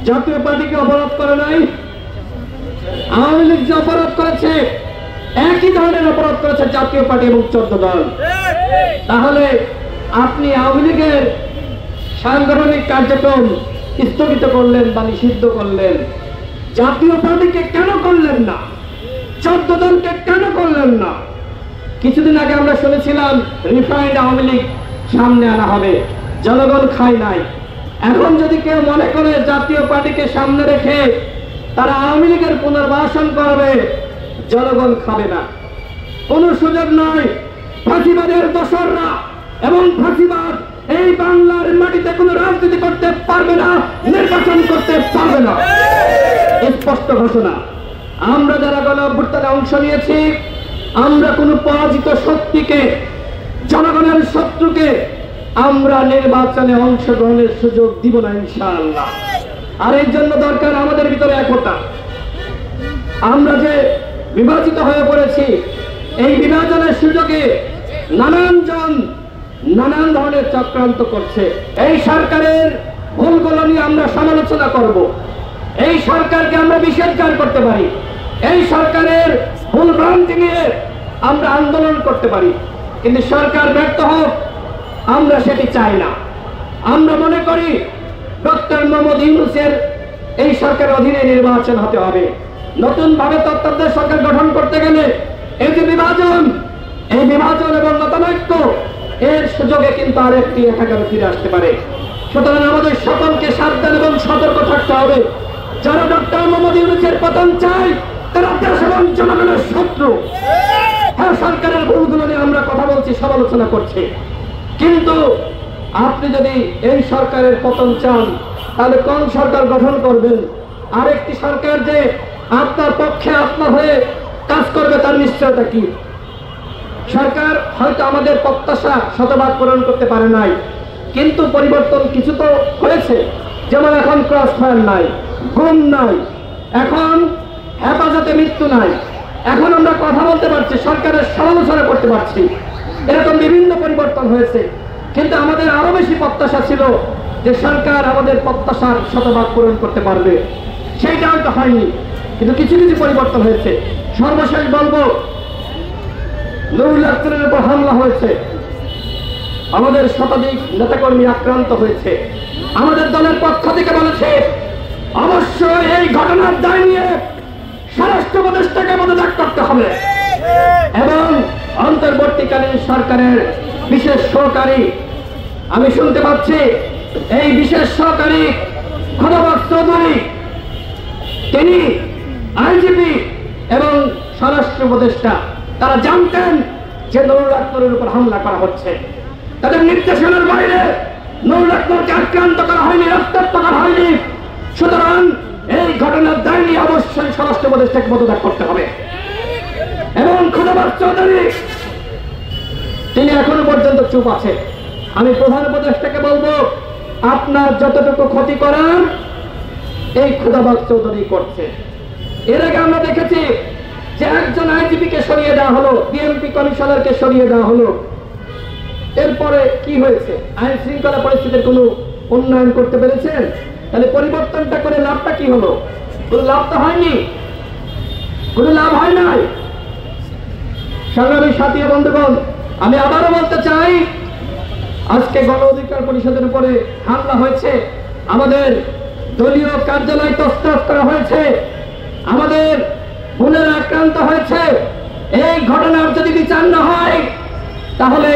জাতীয় পার্টিকে অবরোধ করে নাই, আওয়ামী লীগ যে অপরাধ করেছে একই ধরনের অপরাধ করেছে জাতীয় পার্টি এবং 14 দল। তাহলে আপনি আওয়ামী লীগের সাংগঠনিক কার্যক্রম স্থগিত করলেন বা নিষিদ্ধ করলেন, জাতীয় পার্টিকে কেন করলেন না? 14 দলকে কেন করলেন না? কিছুদিন আগে আমরা শুনেছিলাম রিফাইন্ড আওয়ামী লীগ সামনে আনা হবে, জনগণ খায় নাই। এখন যদি কেউ মনে করে জাতীয় পার্টিকে সামনে রেখে তারা আওয়ামী লীগের পুনর্বাসন করবে, জনগণ খাবে না, কোনো সুযোগ নয়। ফাঁসিবাদের দোসররা এবং ফাঁসিবাদ এই বাংলার মাটিতে কোনো রাজনীতি করতে পারবে না, নির্বাচন করতে পারবে না, স্পষ্ট ঘোষণা। আমরা যারা গণ অভ্যুত্থানে অংশ নিয়েছি, আমরা কোনো পরাজিত শক্তিকে, জনগণের শত্রুকে আমরা নির্বাচনে অংশগ্রহণের সুযোগ দিব না ইনশাআল্লাহ। আর এর জন্য দরকার আমাদের ভিতরে একতা। আমরা যে বিভাজিত হয়ে পড়েছি, এই বিভাজনের সুযোগে নানান জন নানান ধরনের চক্রান্ত করছে। এই সরকারের ভুলগুলো নিয়ে আমরা সমালোচনা করব, এই সরকারকে আমরা বিসর্জন করতে পারি, এই সরকারের ভুল ভ্রান্তি নিয়ে আমরা আন্দোলন করতে পারি, কিন্তু সরকার ব্যর্থ হোক আমরা সেটি চাই না। আমরা মনে করি ডক্টর মোহাম্মদ ইউনূসের এই সরকারের অধীনে নির্বাচন হতে হবে। নতুন ভাবে তত্ত্বাবধায়ক সরকার গঠন করতে গেলে এই যে বিভাজন, এই বিভাজন এবং মতানৈক্য এর সুযোগে কিন্তু আরেকটি একাকারে ফিরে আসতে পারে। সুতরাং আমাদের সকলকে সাবধান এবং সতর্ক থাকতে হবে। যারা ডক্টর মোহাম্মদ ইউনূসের পতন চায় তারা দেশ এবং জনগণের শত্রু। হ্যাঁ, সরকারের ভুলগুলো নিয়ে আমরা কথা বলছি, সমালোচনা করছি, কিন্তু আপনি যদি এই সরকারের পতন চান তাহলে কোন সরকার গঠন করবেন? আরেকটি সরকার যে আপনার পক্ষে আপনার হয়ে কাজ করবে তার নিশ্চয়তা কি? সরকার হয়তো আমাদের প্রত্যাশা শতভাগ পূরণ করতে পারে নাই, কিন্তু পরিবর্তন কিছু তো হয়েছে। যেমন এখন ক্রস ফায়ার নাই, গুম নাই, এখন হেফাজতে মৃত্যু নাই, এখন আমরা কথা বলতে পারছি, সরকারের সমালোচনা করতে পারছি, এরকম বিভিন্ন পরিবর্তন হয়েছে। কিন্তু আমাদের আরো বেশি প্রত্যাশা ছিল যে সরকার আমাদের প্রত্যাশার শতভাগ পূরণ করতে পারবে, সেইটা হয়তো হয়নি, কিন্তু কিছু কিছু পরিবর্তন হয়েছে। সর্বশেষ বলবো, নুরুল আক্তারের উপর হামলা হয়েছে, আমাদের শতাধিক নেতাকর্মী আক্রান্ত হয়েছে। আমাদের দলের পক্ষ থেকে বলেছে অবশ্যই এই ঘটনার দায় নিয়ে স্বরাষ্ট্র উপদেষ্টাকে পদত্যাগ করতে হবে এবং অন্তর্বর্তীকালীন সরকারের বিশেষ সহকারী, আমি শুনতে পাচ্ছি এই বিশেষ সহকারী খোদাবক্ত চৌধুরী, তিনি আইজিপি এবং স্বরাষ্ট্র উপদেষ্টা, তারা জানতেন যে নুরুল আক্তারের উপর হামলা করা হচ্ছে। তাদের নির্দেশনার বাইরে নুরুল আক্তারকে আক্রান্ত করা হয়নি, রক্তাক্ত করা হয়নি। সুতরাং এই ঘটনার দায় নিয়ে অবশ্যই স্বরাষ্ট্র উপদেষ্টাকে পদত্যাগ করতে হবে। এবং খোদাবক্ত চৌধুরী তিনি এখনো পর্যন্ত চুপ আছে। আমি প্রধান উপদেষ্টাকে বলবো, আপনার যতটুকু ক্ষতি করার এই খোদাবক্ত চৌধুরী করছে। এর আগে আমরা দেখেছি যে একজন আইজিপিকে সরিয়ে দেওয়া হলো, বিএনপি কমিশনারকে সরিয়ে দেওয়া হলো, এরপরে কি হয়েছে? আইন শৃঙ্খলা পরিস্থিতির কোনো উন্নয়ন করতে পেরেছেন? তাহলে পরিবর্তনটা করে লাভটা কি হলো? কোনো লাভ তো হয়নি, কোনো লাভ হয় নাই। সংগ্রামী সাথী বন্ধুগণ, আমি আবারও বলতে চাই, আজকে গণ অধিকার পরিষদের উপরে হামলা হয়েছে, আমাদের দলীয় কার্যালয় তছনছ করা হয়েছে, আমাদের বোনেরা আক্রান্ত হয়েছে। এই ঘটনার যদি বিচার না হয় তাহলে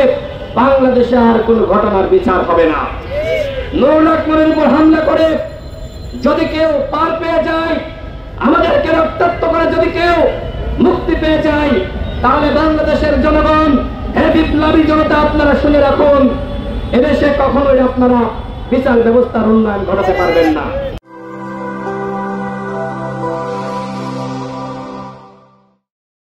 বাংলাদেশে আর কোনো ঘটনার বিচার হবে না। নুরুল আক্তারের উপর হামলা করে যদি কেউ পার পেয়ে যায়, আমাদেরকে রক্তাক্ত করে যদি কেউ মুক্তি পেয়ে যায়, তাহলে বাংলাদেশের জনগণ, হে বিপ্লবী জনতা, আপনারা শুনে রাখুন, এদেশে কখনোই আপনারা বিচার ব্যবস্থার উন্নয়ন ঘটাতে পারবেন না।